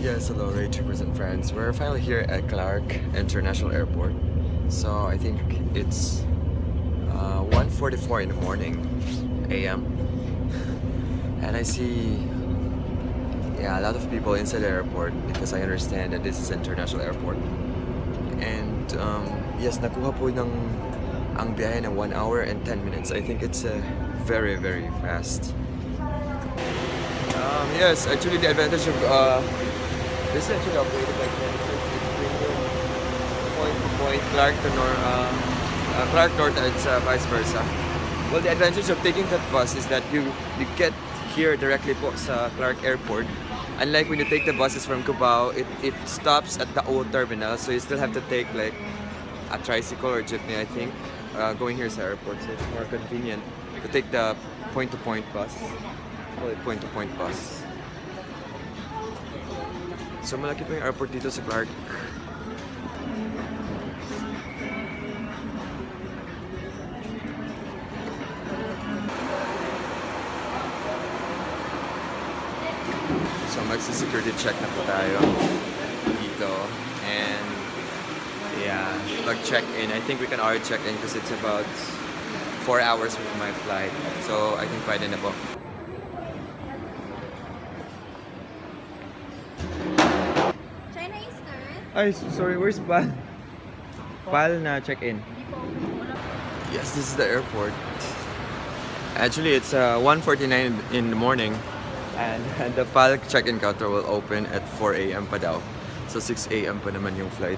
Yes, hello YouTubers and friends. We're finally here at Clark International Airport. So I think it's 1:44 in the morning AM. And I see a lot of people inside the airport because I understand that this is an international airport. And yes, nakuha po ang biyahe na 1 hour and 10 minutes. I think it's very, very fast. Yes, actually the advantage of this is actually operated like Genesis. It's bringing point to point, Clark to Clark North, and vice versa. Well, the advantage of taking that bus is that you get here directly po sa Clark Airport. Unlike when you take the buses from Cubao, it stops at the old terminal, so you still have to take like a tricycle or jeepney, I think, going here sa airport. So it's more convenient to take the point-to-point bus. Call it point-to-point bus. So malaki po yung airport dito sa Clark. So magsi-security check na po tayo dito. And yeah, mag-check in. I think we can already check in because it's about 4 hours with my flight. So I think pwede na po. Ay, sorry, where's Pal? Pal na check-in. Yes, this is the airport. Actually, it's 1:49 in the morning. And the Pal check-in counter will open at 4 AM pa daw. So 6 AM pa naman yung flight.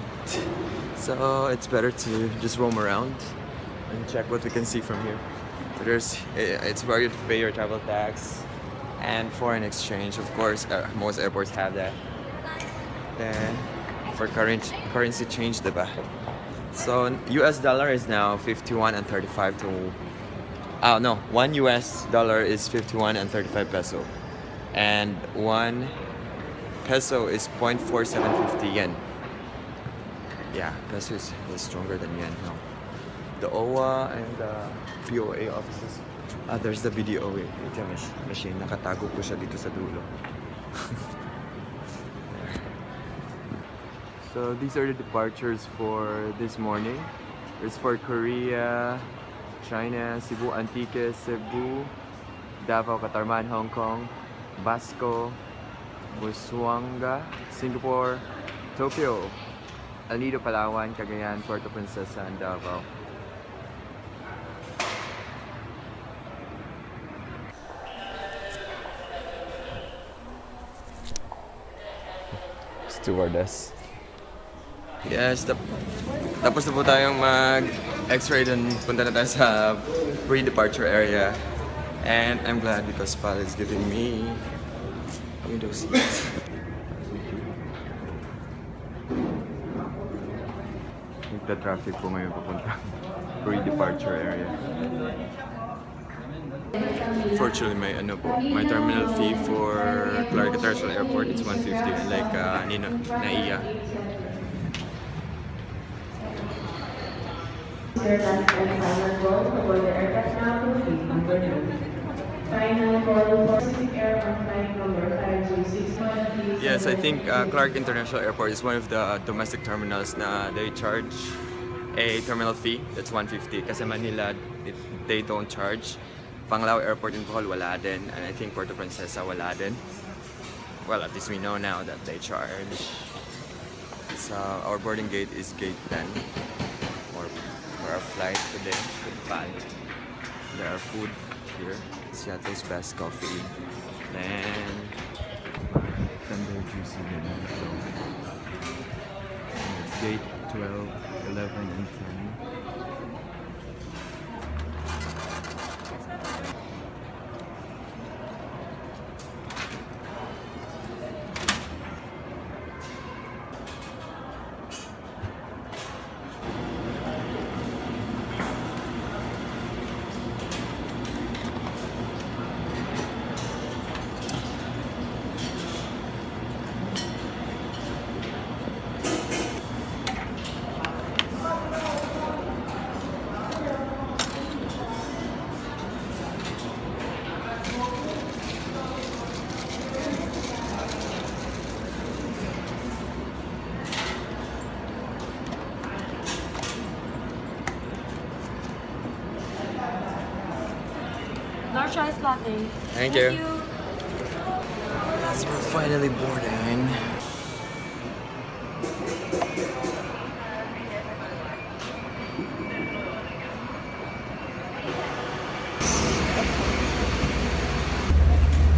So it's better to just roam around and check what we can see from here. It's where you pay your travel tax and foreign exchange. Of course, most airports have that. Then for currency change, diba? So US dollar is now 51 and 35 to no, $1 is 51 and 35 peso, and 1 peso is 0.4750 yen. Yeah, peso is stronger than yen now. The OWA and the POA offices. There's the BDOA ATM machine. Nakatago ko siya dito sa dulo. So these are the departures for this morning. There's for Korea, China, Cebu, Antique, Cebu, Davao, Katarman, Hong Kong, Basco, Busuanga, Singapore, Tokyo, El Nido, Palawan, Cagayan, Puerto Princesa, and Davao. Stewardess. Yes, tapos na po tayong mag-x-ray dun. Punta na tayo sa pre-departure area. And I'm glad because Pal is giving me a window seat. Nagta-traffic po ngayon papunta pre-departure area. Fortunately, my terminal fee for Clark International Airport is 150, like Naiya. Yes, I think Clark International Airport is one of the domestic terminals na they charge a terminal fee that's 150. Kasi Manila, they don't charge. Panglao Airport in Bohol, wala din. And I think Puerto Princesa, wala din. Well, at least we know now that they charge. So our boarding gate is gate 10 for our flight today with Pal. There are food here. Seattle's best coffee. Then Thunder Juicy. And it's gate 12, 11, and 10. Large ice latte. Thank you. Yes, we're finally boarding.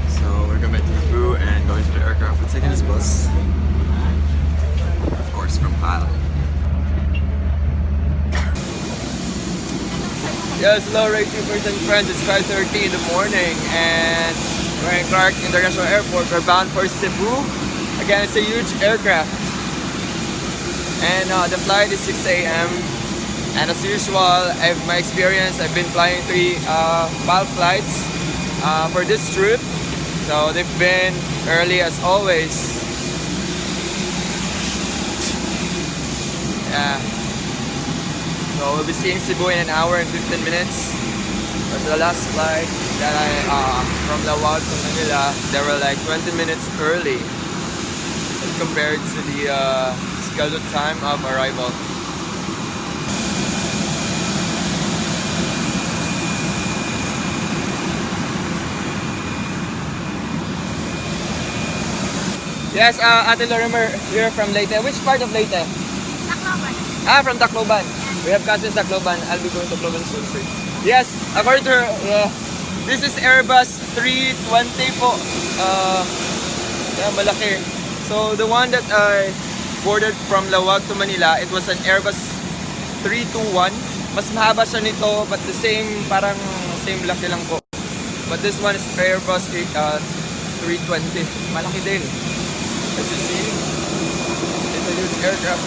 So we're going back to CEBU and going to the aircraft and taking this bus. Of course, from PAL. Yes, hello Racing Person friends, it's 5:30 in the morning and we're in Clark International Airport. We're bound for CEBU. Again, it's a huge aircraft. And the flight is 6 a.m. And as usual, my experience, I've been flying 3 PAL flights for this trip. So they've been early as always. Yeah. So we'll be seeing CEBU in an hour and 15 minutes. But the last flight that from Lawag to Manila, they were like 20 minutes early as compared to the scheduled time of arrival. Yes, Ate Lorimer, you're from Leyte. Which part of Leyte? Tacloban. Ah, from Tacloban. We have cousins Tacloban. I'll be going to Tacloban soon. Yes, according to her, this is Airbus 320 po. Malaki. So the one that I boarded from Lawag to Manila, it was an Airbus 321. Mas mahaba siya nito, but the same, parang same laki lang po. But this one is Airbus 320. Malaki din. As you see, it's a huge aircraft.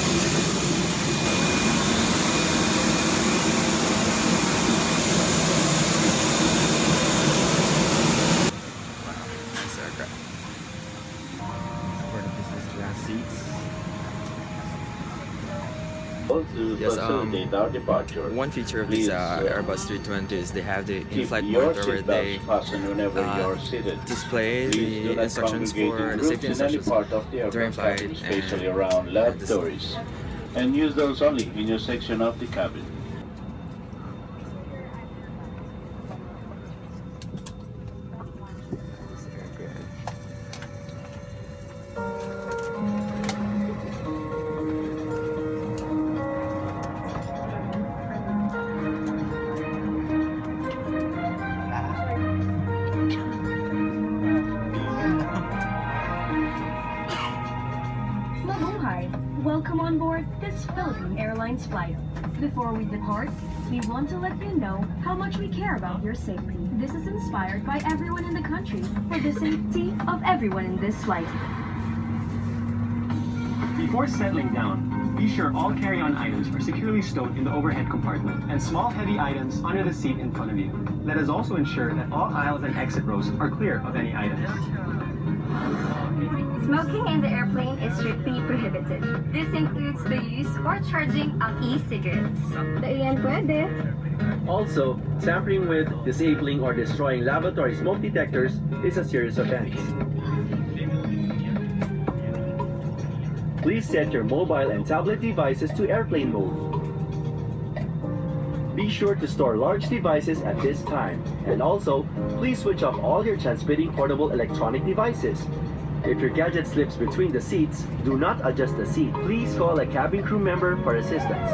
Yes, one feature of these Airbus 320 is they have the in-flight monitor where they display the instructions for the safety instructions during flight especially around lavatories, and use those only in your section of the cabin. Welcome on board this Philippine Airlines flight. Before we depart, we want to let you know how much we care about your safety. This is inspired by everyone in the country for the safety of everyone in this flight. Before settling down, be sure all carry-on items are securely stowed in the overhead compartment and small heavy items under the seat in front of you. Let us also ensure that all aisles and exit rows are clear of any items. Smoking in the airplane is strictly prohibited. This includes the use or charging of e-cigarettes. Also, tampering with, disabling, or destroying lavatory smoke detectors is a serious offense. Please set your mobile and tablet devices to airplane mode. Be sure to store large devices at this time. And also, please switch off all your transmitting portable electronic devices. If your gadget slips between the seats, do not adjust the seat. Please call a cabin crew member for assistance.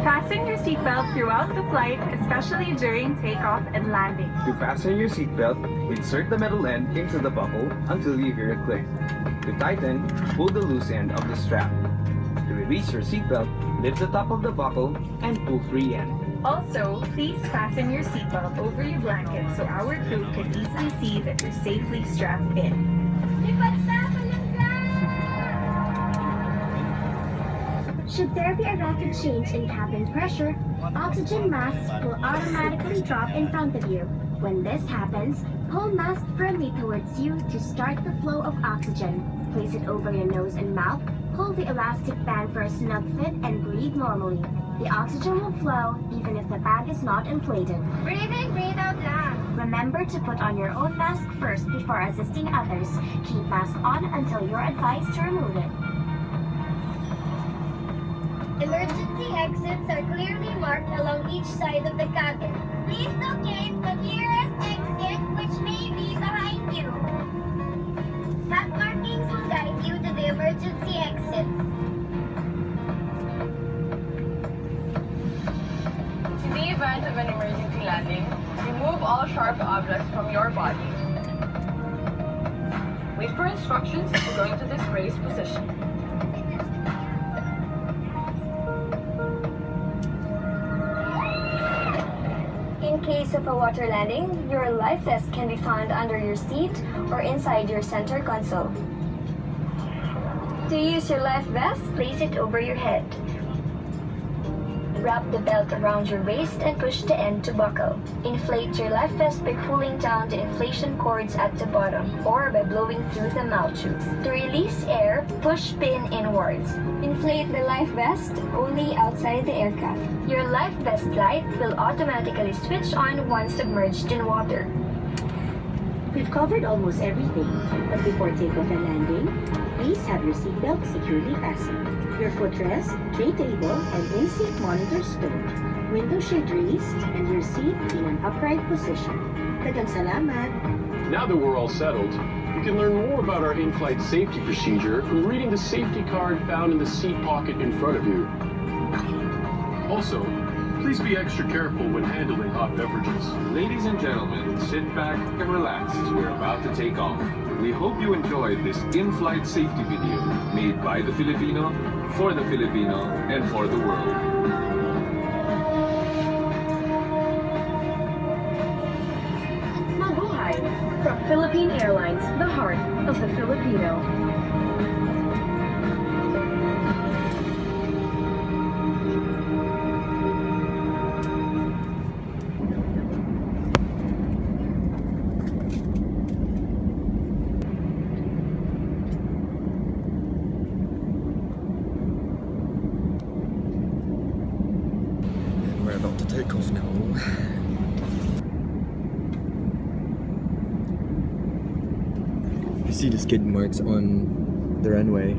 Fasten your seatbelt throughout the flight, especially during takeoff and landing. To fasten your seatbelt, insert the metal end into the buckle until you hear a click. To tighten, pull the loose end of the strap. To release your seatbelt, lift the top of the buckle and pull free end. Also, please fasten your seatbelt over your blanket so our crew can easily see that you're safely strapped in. Should there be a rapid change in cabin pressure, oxygen masks will automatically drop in front of you. When this happens, pull mask firmly towards you to start the flow of oxygen. Place it over your nose and mouth, pull the elastic band for a snug fit, and breathe normally. The oxygen will flow even if the bag is not inflated. Breathe in, breathe out loud. Remember to put on your own mask first before assisting others. Keep mask on until you're advised to remove it. Emergency exits are clearly marked along each side of the cabin. Please locate the nearest exit, which may be behind you. Map markings will guide you to the emergency exits. In the event of an emergency landing, remove all sharp objects from your body. Wait for instructions to go into this raised position. In case of a water landing, your life vest can be found under your seat or inside your center console. To use your life vest, place it over your head. Wrap the belt around your waist and push the end to buckle. Inflate your life vest by pulling down the inflation cords at the bottom or by blowing through the mouth tube. To release air, push pin inwards. Inflate the life vest only outside the aircraft. Your life vest light will automatically switch on once submerged in water. We've covered almost everything, but before takeoff and landing, please have your seatbelt securely fastened. Your footrest, tray table, and in-seat monitor stowed. Window shade raised, and your seat in an upright position. Daghang salamat! Now that we're all settled, you can learn more about our in-flight safety procedure from reading the safety card found in the seat pocket in front of you. Also, please be extra careful when handling hot beverages. Ladies and gentlemen, sit back and relax as we're about to take off. We hope you enjoyed this in-flight safety video made by the Filipino, for the Filipino, and for the world. Mabuhay! From Philippine Airlines, the heart of the Filipino. We're about to take off now. You see the skid marks on the runway.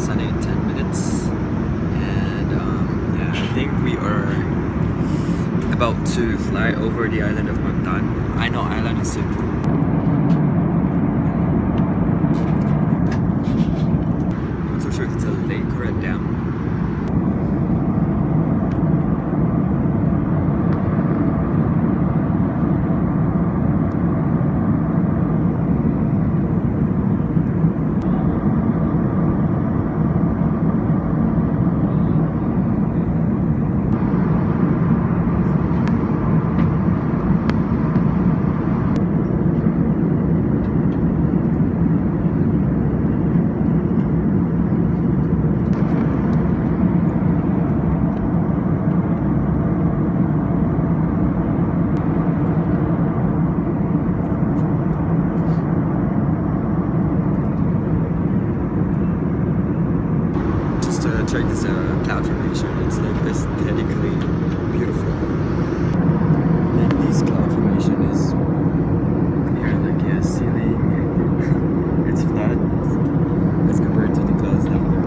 sunny in 10 minutes. And yeah, I think we are about to fly over the island of Mactan. I know island is Cebu. Not so sure if it's a lake or a dam. Check this cloud formation. It's like aesthetically beautiful. Like this cloud formation is clear, like yeah, ceiling. It's flat as compared to the clouds down there.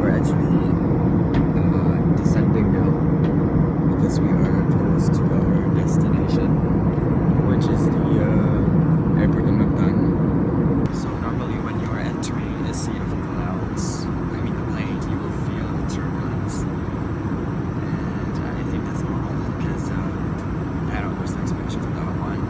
We're actually descending now because we are close to our destination, which is the airport in Mactan. So normally when you are entering a sea of clouds, you will feel turbulence, and I think that's normal because I had almost no expectation for that one.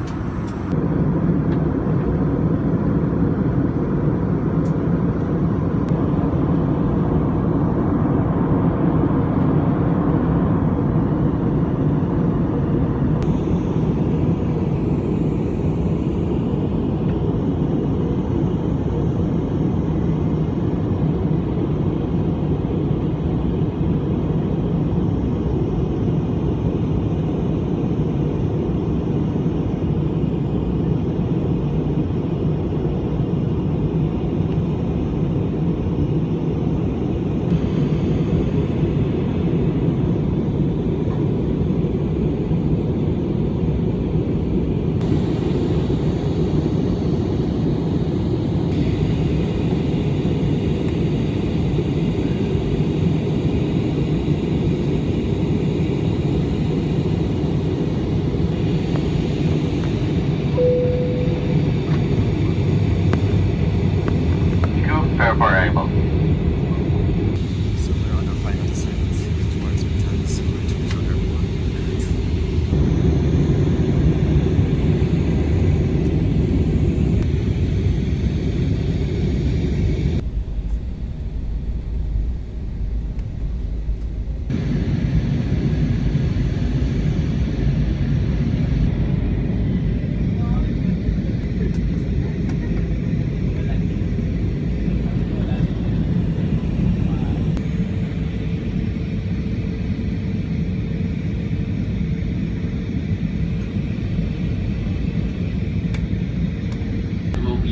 Prepare for arrival. So we're on our final descent towards Mactan's International Airport.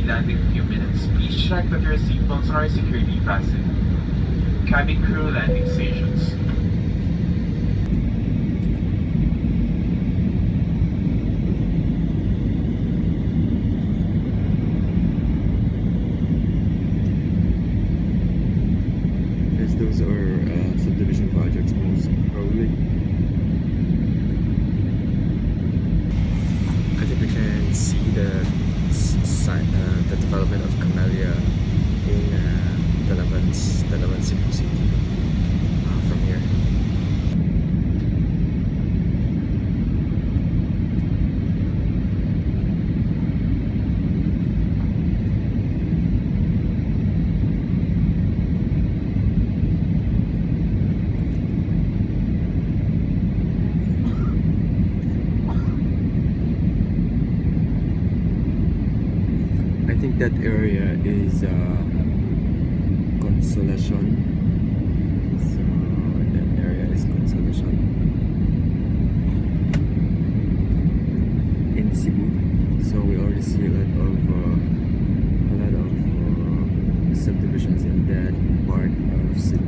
Landing in a few minutes. Please check that your seatbelts are securely fastened. Cabin crew landing stations. Yes, those are subdivision projects most probably. I think we can see the development of Camellia in Dalaman, Cebu City from here. I think that area is Consolacion. So that area is Consolacion in Cebu. So we already see a lot of subdivisions in that part of Cebu.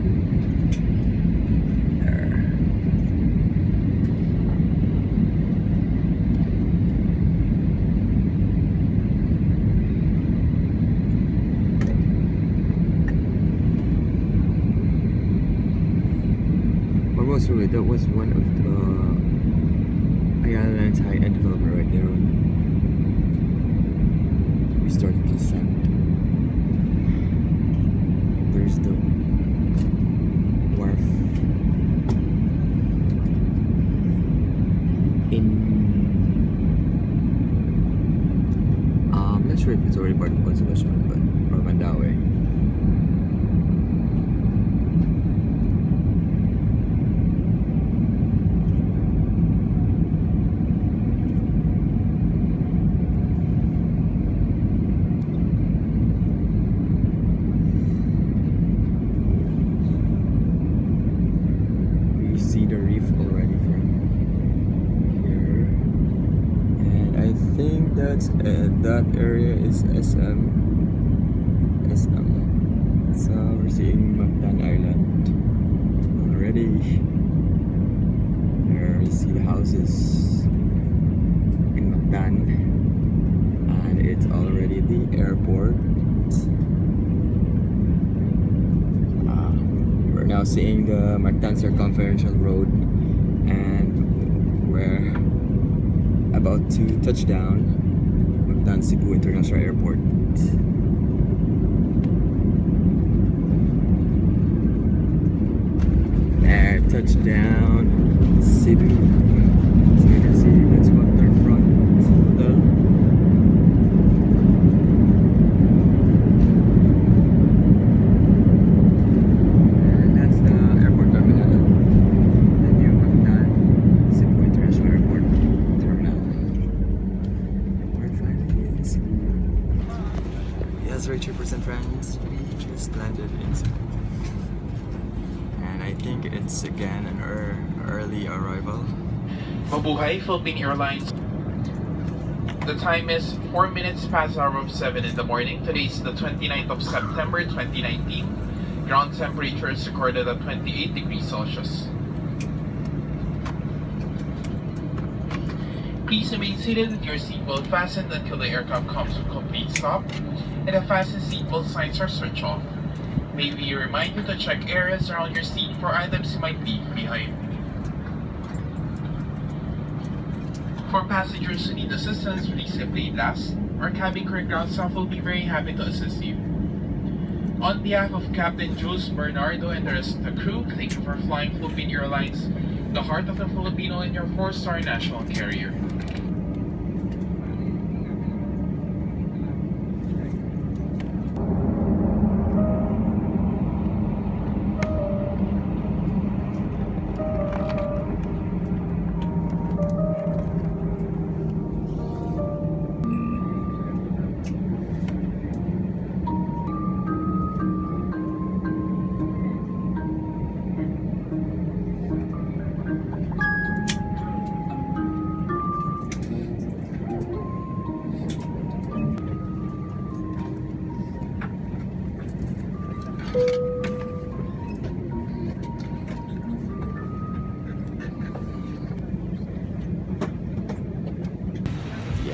that was one of the Ayala Lines high-end developer right there. We started to descend. There's the wharf I'm not sure if it's already part of Consolacion, but or Mandaue. See the reef already from here, and I think that area is SM. So we're seeing Mactan Island already. There you see the houses in Mactan, and it's already the airport. We're now seeing the Mactan Circumferential Road, and we're about to touch down Mactan Cebu International Airport. There, touchdown Cebu. So you can see that's what their front does. Richard friends, we just landed in Cebu, and I think it's again an early arrival. Mabuhay Philippine Airlines. The time is 4 minutes past the hour of 7 in the morning. Today is the 29th of September 2019. Ground temperature is recorded at 28 degrees Celsius. Please remain seated with your seatbelt fastened until the aircraft comes to a complete stop and the fasten seatbelt signs are switched off. May we remind you to check areas around your seat for items you might leave behind. For passengers who need assistance, please simply ask. Our cabin crew and ground staff will be very happy to assist you. On behalf of Captain Jules Bernardo and the rest of the crew, thank you for flying Philippine Airlines, the heart of the Filipino and your 4-star national carrier.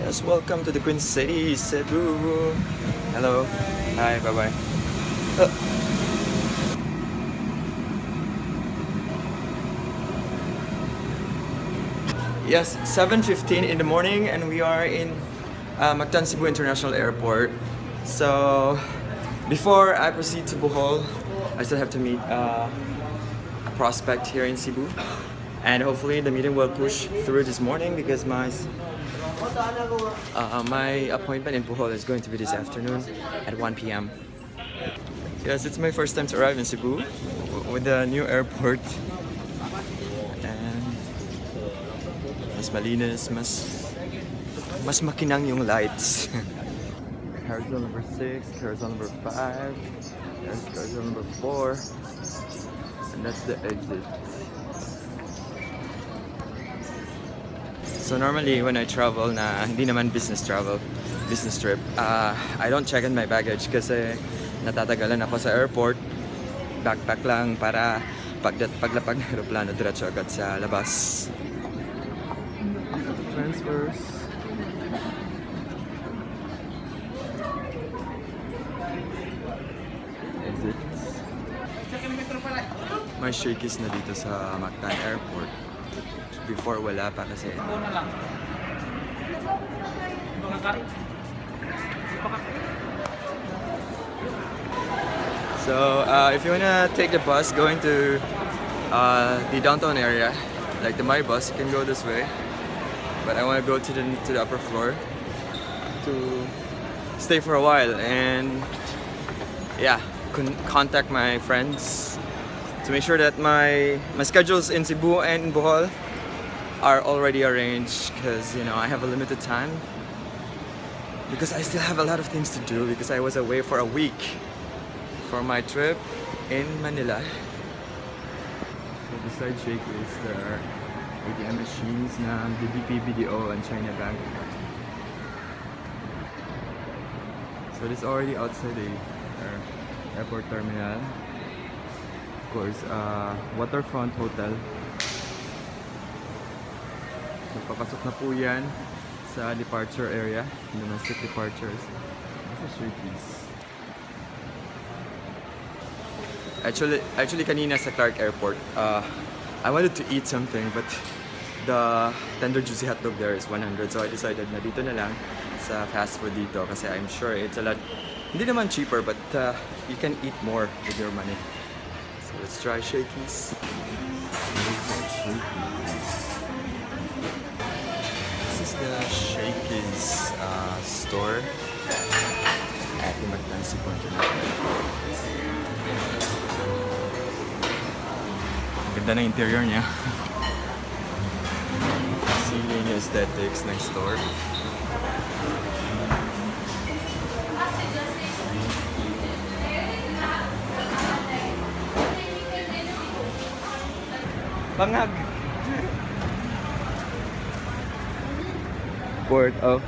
Yes, welcome to the Queen City, Cebu. Hello. Hi, bye-bye. Yes, 7:15 in the morning and we are in Mactan Cebu International Airport. So, before I proceed to Bohol, I still have to meet a prospect here in Cebu. And hopefully the meeting will push through this morning because my appointment in Bohol is going to be this afternoon at 1 p.m. Yes, it's my first time to arrive in Cebu with the new airport. And mas malinis, mas makinang yung lights. Carousel number 6, carousel number 5, there's carousel number 4, and that's the exit. So normally when I travel na hindi naman business trip, I don't check in my baggage kasi natatagalan ako sa airport. Backpack lang para paglapag ng aeroplano diretso agad sa labas. Transfers. Exits. may shakies na dito sa Mactan Airport. Before wala pa kasi. So if you wanna take the bus going to the downtown area, like the My Bus, you can go this way. But I wanna go to the upper floor to stay for a while and yeah, contact my friends to make sure that my schedules in Cebu and in Bohol are already arranged, because you know I have a limited time, because I still have a lot of things to do because I was away for a week for my trip in Manila. So beside Shakey's there are ATM machines na BDP, BDO and China Bank. So this is already outside the airport terminal. Of course, Waterfront Hotel. So papasok na po yan sa departure area, domestic departures. This is Shakey's. Actually kanina sa Clark Airport, I wanted to eat something but the tender juicy hotdog there is 100, so I decided na dito na lang sa fast food dito kasi I'm sure it's a lot, hindi naman cheaper, but you can eat more with your money. So let's try Shakey's. This is the Shakey's store at the Mactan Cebu International. Ganda ng interior niya. Ceiling aesthetics ng store. Bangag. Port of.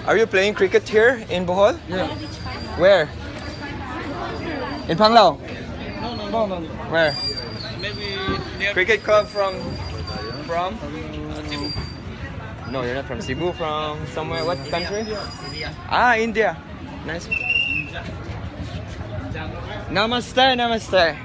Are you playing cricket here in Bohol? Yeah. Where? In Panglao? No. Where? Maybe Cricket club from? Cebu. No, you're not from Cebu. From somewhere? What country? Ah, India. Nice. Namaste, namaste.